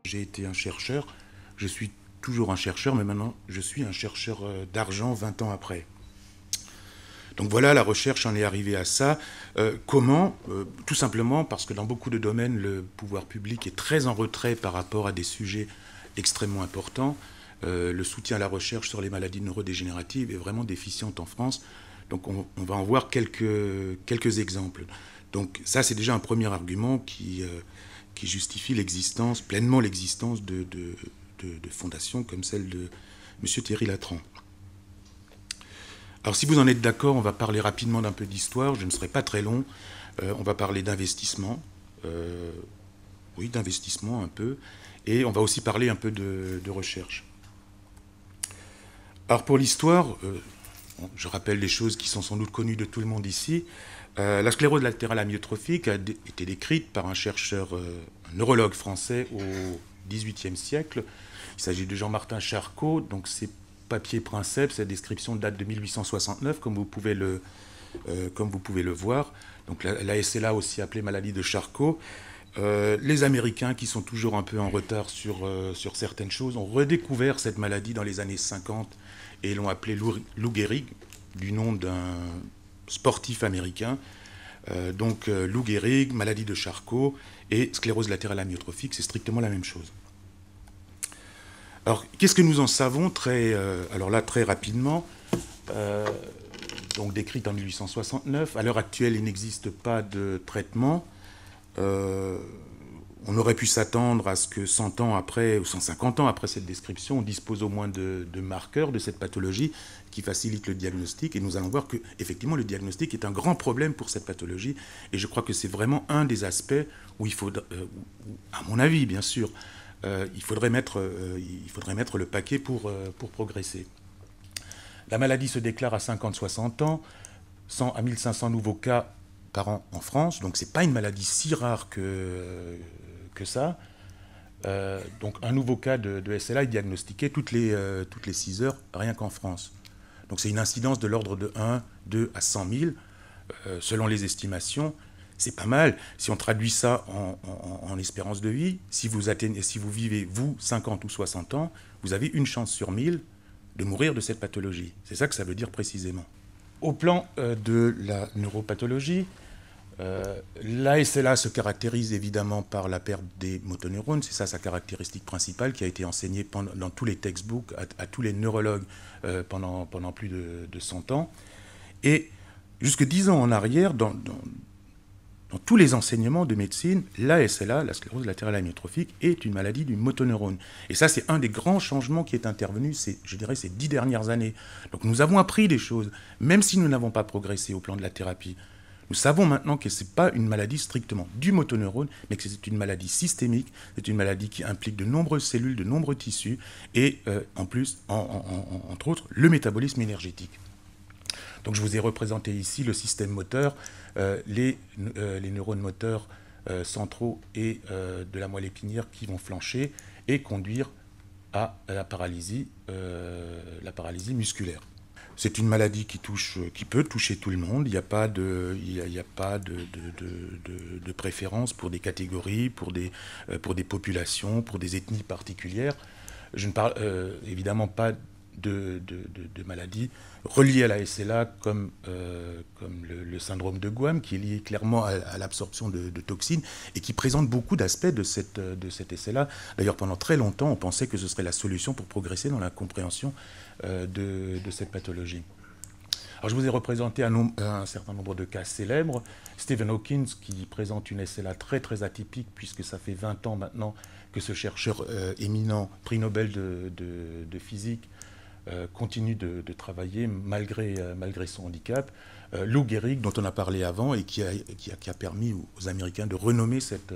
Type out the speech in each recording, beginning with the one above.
J'ai été un chercheur, je suis toujours un chercheur, mais maintenant je suis un chercheur d'argent 20 ans après. Donc voilà, la recherche en est arrivée à ça. Comment Tout simplement parce que dans beaucoup de domaines, le pouvoir public est très en retrait par rapport à des sujets extrêmement importants. Le soutien à la recherche sur les maladies neurodégénératives est vraiment déficient en France. Donc on va en voir quelques exemples. Donc ça, c'est déjà un premier argument qui justifie l'existence, pleinement l'existence de fondations comme celle de M. Thierry Latran. Alors si vous en êtes d'accord, on va parler rapidement d'un peu d'histoire, je ne serai pas très long. On va parler d'investissement, oui, d'investissement un peu, et on va aussi parler un peu de recherche. Alors pour l'histoire, je rappelle des choses qui sont sans doute connues de tout le monde ici. La sclérose latérale amyotrophique a été décrite par un chercheur, un neurologue français au XVIIIe siècle. Il s'agit de Jean-Martin Charcot, donc c'est papier Princeps, cette description date de 1869, comme vous pouvez le voir. Donc la SLA, aussi appelée maladie de Charcot. Les Américains, qui sont toujours un peu en retard sur certaines choses, ont redécouvert cette maladie dans les années 50 et l'ont appelée Lou Gehrig, du nom d'un sportif américain. Donc Lou Gehrig, maladie de Charcot et sclérose latérale amyotrophique, c'est strictement la même chose. Alors, qu'est-ce que nous en savons très rapidement, donc décrite en 1869. À l'heure actuelle, il n'existe pas de traitement. On aurait pu s'attendre à ce que 100 ans après, ou 150 ans après cette description, on dispose au moins de marqueurs de cette pathologie qui facilitent le diagnostic. Et nous allons voir que, effectivement, le diagnostic est un grand problème pour cette pathologie. Et je crois que c'est vraiment un des aspects où il faut, à mon avis, bien sûr, il faudrait mettre le paquet pour progresser. La maladie se déclare à 50-60 ans, 100 à 1500 nouveaux cas par an en France, donc ce n'est pas une maladie si rare que ça. Donc un nouveau cas de SLA est diagnostiqué toutes les 6 heures, rien qu'en France. Donc c'est une incidence de l'ordre de 1, 2 à 100 000, selon les estimations. C'est pas mal. Si on traduit ça en espérance de vie, si vous vivez, vous, 50 ou 60 ans, vous avez une chance sur 1000 de mourir de cette pathologie. C'est ça que ça veut dire précisément. Au plan de la neuropathologie, la SLA se caractérise évidemment par la perte des motoneurones. C'est ça sa caractéristique principale qui a été enseignée dans tous les textbooks à tous les neurologues pendant plus de 100 ans. Et jusque 10 ans en arrière, dans tous les enseignements de médecine, la SLA, la sclérose latérale amyotrophique, est une maladie du motoneurone. Et ça, c'est un des grands changements qui est intervenu, je dirais, ces 10 dernières années. Donc nous avons appris des choses, même si nous n'avons pas progressé au plan de la thérapie. Nous savons maintenant que ce n'est pas une maladie strictement du motoneurone, mais que c'est une maladie systémique, c'est une maladie qui implique de nombreuses cellules, de nombreux tissus, et en plus, entre autres, le métabolisme énergétique. Donc je vous ai représenté ici le système moteur, les neurones moteurs centraux et de la moelle épinière qui vont flancher et conduire à la paralysie musculaire. C'est une maladie qui peut toucher tout le monde. Il n'y a pas de préférence pour des catégories, pour des populations, pour des ethnies particulières. Je ne parle évidemment pas de maladies reliées à la SLA comme le syndrome de Guam, qui est lié clairement à l'absorption de toxines et qui présente beaucoup d'aspects de cette SLA. D'ailleurs, pendant très longtemps, on pensait que ce serait la solution pour progresser dans la compréhension de cette pathologie. Alors, je vous ai représenté un certain nombre de cas célèbres. Stephen Hawking, qui présente une SLA très très atypique, puisque ça fait 20 ans maintenant que ce chercheur éminent, prix Nobel de physique, continue de travailler malgré son handicap. Lou Gehrig, dont on a parlé avant, et qui a permis aux Américains de renommer cette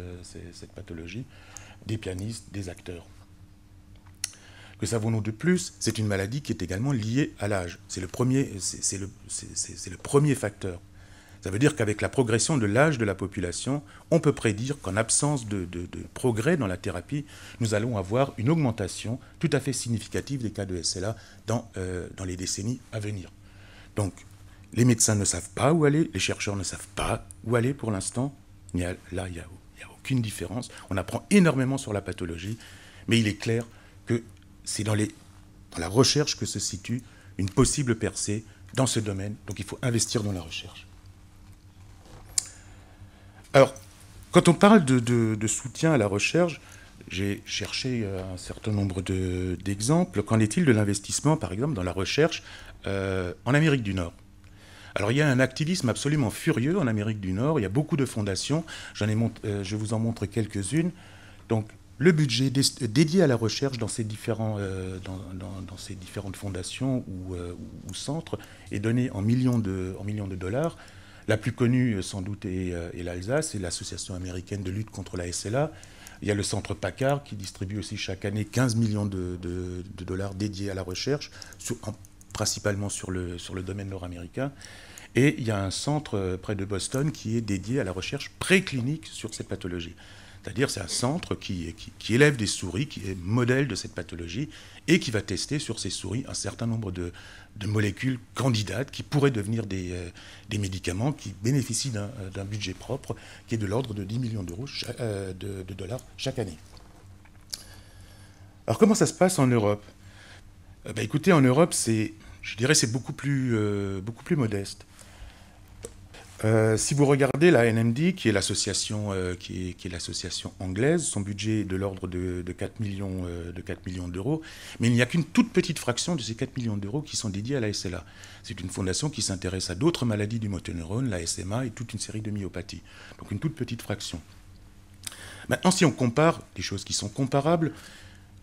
pathologie, des pianistes, des acteurs. Que savons-nous de plus? C'est une maladie qui est également liée à l'âge. C'est le premier facteur. Ça veut dire qu'avec la progression de l'âge de la population, on peut prédire qu'en absence de progrès dans la thérapie, nous allons avoir une augmentation tout à fait significative des cas de SLA dans les décennies à venir. Donc, les médecins ne savent pas où aller, les chercheurs ne savent pas où aller pour l'instant. Là, il n'y a aucune différence. On apprend énormément sur la pathologie, Mais il est clair que c'est dans la recherche que se situe une possible percée dans ce domaine. Donc il faut investir dans la recherche. Alors, quand on parle de soutien à la recherche, j'ai cherché un certain nombre d'exemples. Qu'en est-il de l'investissement, par exemple, dans la recherche en Amérique du Nord? Alors, il y a un activisme absolument furieux en Amérique du Nord. Il y a beaucoup de fondations. Je vous en montre quelques-unes. Donc, le budget dédié à la recherche dans ces, dans ces différentes fondations ou centres est donné en millions de dollars. La plus connue, sans doute, est l'Alsace, c'est l'Association américaine de lutte contre la SLA. Il y a le Centre Packard qui distribue aussi chaque année 15 millions de dollars dédiés à la recherche, principalement sur le domaine nord-américain. Et il y a un centre près de Boston qui est dédié à la recherche préclinique sur cette pathologie. C'est-à-dire c'est un centre qui élève des souris, qui est modèle de cette pathologie, et qui va tester sur ces souris un certain nombre de molécules candidates qui pourraient devenir des médicaments qui bénéficient d'un budget propre qui est de l'ordre de 10 millions d'euros de dollars chaque année. Alors comment ça se passe en Europe? Écoutez, en Europe, je dirais c'est beaucoup plus modeste. Si vous regardez la NMD, qui est l'association anglaise, son budget est de l'ordre de 4 millions d'euros, mais il n'y a qu'une toute petite fraction de ces 4 millions d'euros qui sont dédiés à la SLA. C'est une fondation qui s'intéresse à d'autres maladies du motoneurone, la SMA et toute une série de myopathies. Donc une toute petite fraction. Maintenant, si on compare des choses qui sont comparables,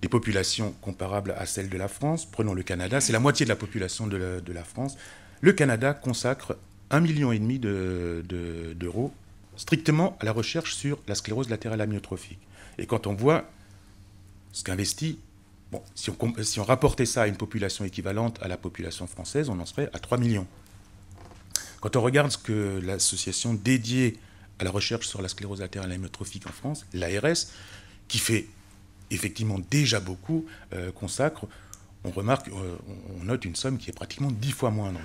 des populations comparables à celles de la France, prenons le Canada, c'est la moitié de la population de la France. Le Canada consacre 1,5 million d'euros strictement à la recherche sur la sclérose latérale amyotrophique. Et quand on voit ce qu'investit, bon, si on rapportait ça à une population équivalente à la population française, on en serait à 3 millions. Quand on regarde ce que l'association dédiée à la recherche sur la sclérose latérale amyotrophique en France, l'ARS, qui fait effectivement déjà beaucoup, consacre, on note une somme qui est pratiquement 10 fois moindre.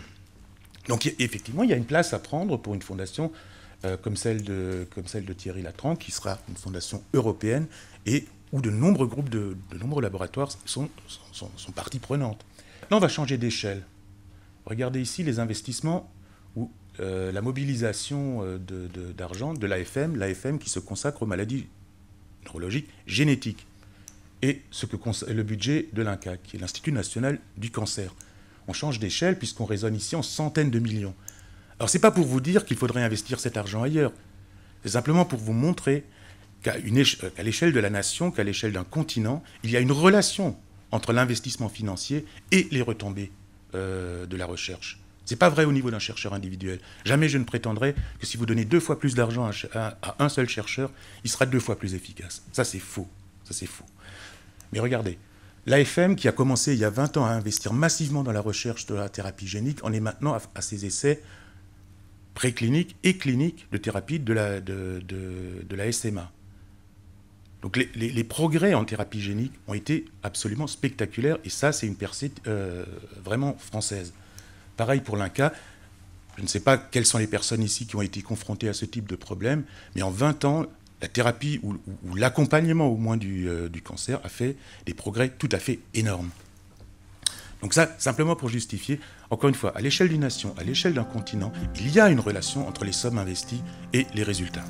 Donc effectivement, il y a une place à prendre pour une fondation comme celle de Thierry Latran, qui sera une fondation européenne et où de nombreux groupes, de nombreux laboratoires sont partie prenante. Là, on va changer d'échelle. Regardez ici les investissements ou la mobilisation d'argent de l'AFM qui se consacre aux maladies neurologiques génétiques, et le budget de l'INCa, qui est l'Institut national du cancer. On change d'échelle puisqu'on raisonne ici en centaines de millions. Alors ce n'est pas pour vous dire qu'il faudrait investir cet argent ailleurs. C'est simplement pour vous montrer qu'à l'échelle de la nation, qu'à l'échelle d'un continent, il y a une relation entre l'investissement financier et les retombées de la recherche. Ce n'est pas vrai au niveau d'un chercheur individuel. Jamais je ne prétendrai que si vous donnez 2 fois plus d'argent à un seul chercheur, il sera 2 fois plus efficace. Ça c'est faux. Ça c'est faux. Mais regardez, l'AFM, qui a commencé il y a 20 ans à investir massivement dans la recherche de la thérapie génique, en est maintenant à ses essais précliniques et cliniques de thérapie de la SMA. Donc les progrès en thérapie génique ont été absolument spectaculaires, et ça, c'est une percée vraiment française. Pareil pour l'INCa. Je ne sais pas quelles sont les personnes ici qui ont été confrontées à ce type de problème, mais en 20 ans, la thérapie ou l'accompagnement au moins du cancer a fait des progrès tout à fait énormes. Donc ça, simplement pour justifier, encore une fois, à l'échelle d'une nation, à l'échelle d'un continent, il y a une relation entre les sommes investies et les résultats.